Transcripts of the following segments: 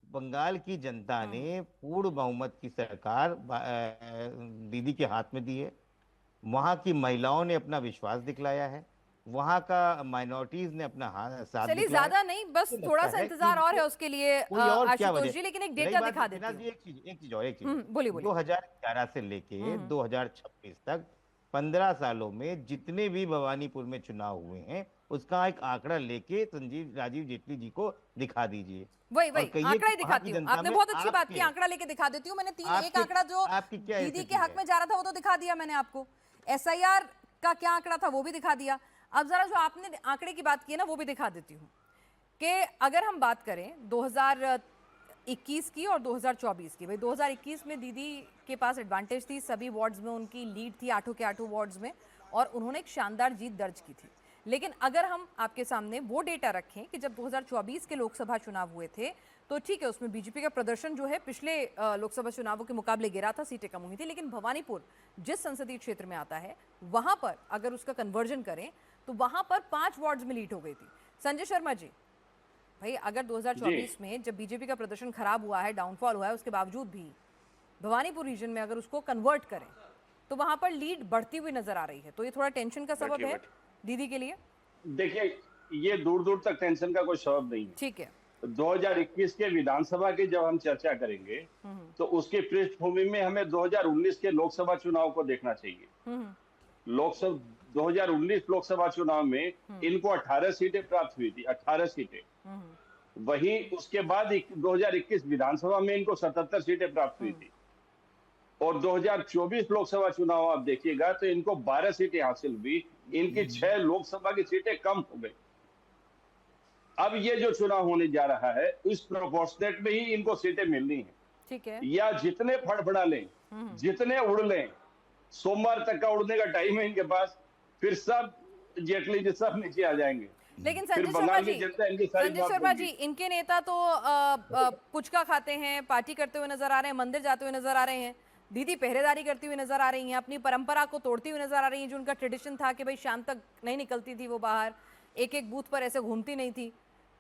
बंगाल की जनता ने पूर्ण बहुमत की सरकार दीदी के हाथ में दी है। वहां की महिलाओं ने अपना विश्वास दिखलाया है। वहां का माइनॉरिटीज ने अपना हाथ साथ चलिए, दिखलाया है। ज्यादा नहीं, बस मुझे थोड़ा लगता सा है कि इंतजार और है ये उसके लिए कोई और क्या आशुतोष वजह जी, लेकिन एक रही डेटा बात। दिखा देती बिना जी हूँ। एक चीज और हम्म, बोलिए बोलिए। 2011 से लेके 2026 तक 15 सालों में जितने भी भवानीपुर में चुनाव हुए हैं उसका एक आंकड़ा लेके संजीव राजीव जेटली जी को दिखा दीजिए वही और वही कहिए आंकड़ा कि ही वहां दिखाती की हूँ, जनता आपने में बहुत अच्छी बात की, आपके आंकड़ा लेके दिखा देती हूँ। मैंने तीन एक आपके आंकड़ा जो आपकी क्या दीदी के स्थिति हक है। में जा रहा था वो तो दिखा दिया मैंने आपको। एसआईआर का क्या आंकड़ा था वो भी दिखा दिया। अब जरा जो आपने आंकड़े की बात की है ना वो भी दिखा देती हूँ कि अगर हम बात करें 2021 की और 2024 की, भाई 2021 में दीदी के पास एडवांटेज थी, सभी वार्ड्स में उनकी लीड थी, आठों के आठों वार्ड्स में, और उन्होंने एक शानदार जीत दर्ज की थी। लेकिन अगर हम आपके सामने वो डेटा रखें कि जब 2024 के लोकसभा चुनाव हुए थे तो ठीक है, उसमें बीजेपी का प्रदर्शन जो है पिछले लोकसभा चुनावों के मुकाबले गिरा था, सीटें कम हुई थी, लेकिन भवानीपुर जिस संसदीय क्षेत्र में आता है वहां पर अगर उसका कन्वर्जन करें तो वहां पर 5 वार्ड्स में लीड हो गई थी। संजय शर्मा जी, भाई अगर जी 2024 में जब बीजेपी का प्रदर्शन खराब हुआ है, डाउनफॉल हुआ है, उसके बावजूद भी भवानीपुर रीजन में अगर उसको कन्वर्ट करें तो वहां पर लीड बढ़ती हुई नजर आ रही है, तो ये थोड़ा टेंशन का सबब बैठिए है बैठिए। दीदी के लिए। देखिए, ये दूर दूर तक टेंशन का कोई सबब नहीं ठीक है। है। 2021 के विधानसभा की जब हम चर्चा करेंगे तो उसकी पृष्ठभूमि में हमें 2019 के लोकसभा चुनाव को देखना चाहिए। हम्म लोकसभा 2019 लोकसभा चुनाव में इनको 18 सीटें प्राप्त हुई थी, 18 सीटें। हम्म वहीं उसके बाद 2021 विधानसभा में इनको 77 सीटें प्राप्त हुई हम्म थी। और 2024 लोकसभा चुनाव आप देखिएगा तो इनको 12 सीटें हासिल हुई। इनकी 6 लोकसभा की सीटें कम हो गई। अब ये जो चुनाव होने जा रहा है इस प्रोपोर्शनेट में ही इनको सीटें मिलनी है। ठीक है। या जितने फड़फड़ा लें, जितने उड़ लें, सोमवार तक का उड़ने का टाइम है इनके पास, फिर सब जेटली जी सब नीचे आ जाएंगे। लेकिन फिर संजय शर्मा बंगाल की जी, जनता इनकी सारी संजय माफ शर्मा जी, होगी। इनके नेता तो पुचका खाते हैं, पार्टी करते हुए नजर आ रहे हैं, मंदिर जाते हुए नजर आ रहे हैं। दीदी पहरेदारी करती हुई नजर आ रही हैं, अपनी परंपरा को तोड़ती हुई नजर आ रही हैं, जो उनका ट्रेडिशन था कि भाई शाम तक नहीं निकलती थी वो बाहर, एक एक बूथ पर ऐसे घूमती नहीं थी।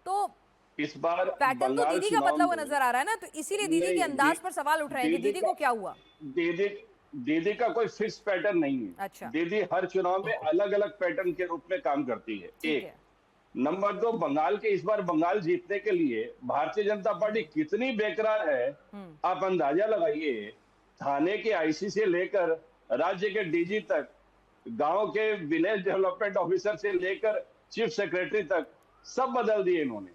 तो इस बार पैटर्न तो बंगाल दीदी का चुनाव बदला हुआ में नजर आ रहा है ना, तो इसीलिए दीदी के नहीं अंदाज पर सवाल उठ रहे हैं कि दीदी दीदी का को क्या हुआ। दीदी दीदी का कोई फिक्स पैटर्न नहीं है। अच्छा। दीदी हर चुनाव में अलग अलग पैटर्न के रूप में काम करती है। ठीक एक है। नंबर दो, बंगाल के इस बार बंगाल जीतने के लिए भारतीय जनता पार्टी कितनी बेकरार है आप अंदाजा लगाइए। थाने के आईसी से लेकर राज्य के डीजी तक, गांव के विलेज डेवलपमेंट ऑफिसर से लेकर चीफ सेक्रेटरी तक सब बदल दिए इन्होंने।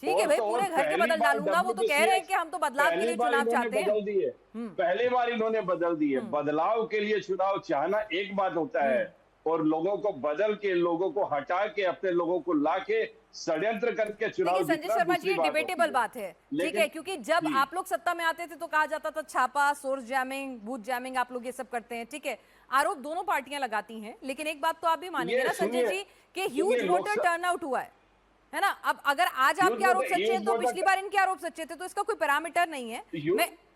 ठीक है और भाई, तो और पूरे घर के पहली बदल बार डालूंगा, वो तो कह रहे हैं डब्ल्यूबीसीएस कि हम तो बदलाव के पहली लिए बार चुनाव इन्होंने चाहते हैं। बदल दिए। पहली बार इन्होंने बदल दिए। बदलाव के लिए चुनाव चाहना एक बात होता है और लोगों को बदल के, लोगों को हटा के, अपने लोगों को ला के षड्यंत्र करके देखिए चुनाव संजय जीतना शर्मा जी, दूसरी ये बात डिबेटेबल होती है। बात है। ठीक है, लेकिन क्योंकि जब जी आप लोग सत्ता में आते थे तो कहा जाता था छापा, सोर्स जैमिंग, बूथ जैमिंग, आप लोग ये सब करते हैं। ठीक है, आरोप दोनों पार्टियां लगाती हैं, लेकिन एक बात तो आप भी मानेंगे ये ना संजय सुनिए जी कि ह्यूज सुनिए वोटर लोकसभा टर्नआउट हुआ है ना। अब अगर आज आपके आरोप सच्चे हैं ह्यूज तो पिछली वोटर बार इनके आरोप सच्चे थे, तो इसका कोई पैरामीटर नहीं है।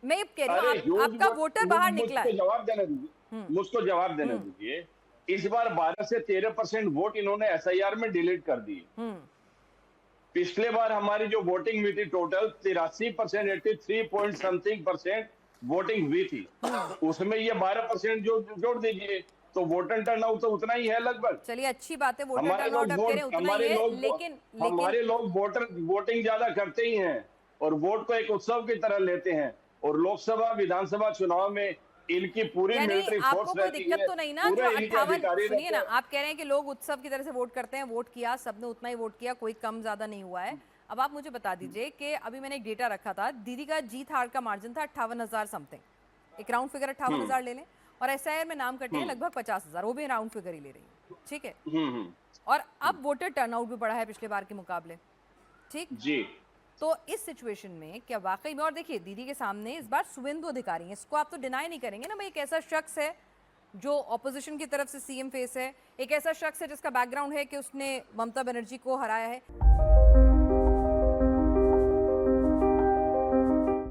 मैं ये कह रही हूँ, अरे ह्यूज आपका वोटर बाहर निकला मुझको है। जवाब देने दीजिए, मुझको जवाब देने दीजिए। इस बार 12 से 13% वोट इन्होंने एसआईआर में डिलीट कर दिए। पिछले बार हमारी जो वोटिंग हुई थी total 83%, 83 point something percent voting हुई थी। उसमें ये 12% जो जोड़ दीजिए तो वोटर टर्नआउट तो उतना ही है लगभग। चलिए अच्छी बात है, वोटर टर्नआउट आप कह रहे हैं उतना ही है, लेकिन हमारे लोग वोटर वोटिंग ज्यादा करते ही हैं और वोट को एक उत्सव की तरह लेते हैं। और लोकसभा विधानसभा चुनाव में इनकी पूरी यानी मिलिट्री आपको फोर्स कोई रहती दिक्कत है, तो नहीं ना जो पूरे इनके 58, अधिकारी सुनिए रहते ना, हैं। आप कह रहे हैं कि लोग उत्सव की तरह से वोट करते हैं, वोट किया, सबने उतना ही वोट किया, कोई कम ज्यादा नहीं हुआ है। अब आप मुझे बता दीजिए कि अभी मैंने एक डेटा रखा था, दीदी का जीत हार का मार्जिन था 58,000 समथिंग, एक राउंड फिगर 58,000 ले लें, और एसआईआर में नाम कटे हैं लगभग 50,000, वो भी राउंड फिगर ही ले रही है। ठीक है, और अब वोटर टर्नआउट भी बढ़ा है पिछले बार के मुकाबले। ठीक जी तो इस सिचुएशन में क्या वाकई में, और देखिए दीदी के सामने इस बार शुभेंदु अधिकारी हैं, इसको आप तो डिनाई नहीं करेंगे ना भाई, एक ऐसा शख्स है जो ऑपोजिशन की तरफ से सीएम फेस है, एक ऐसा शख्स है जिसका बैकग्राउंड है कि उसने ममता बनर्जी को हराया है।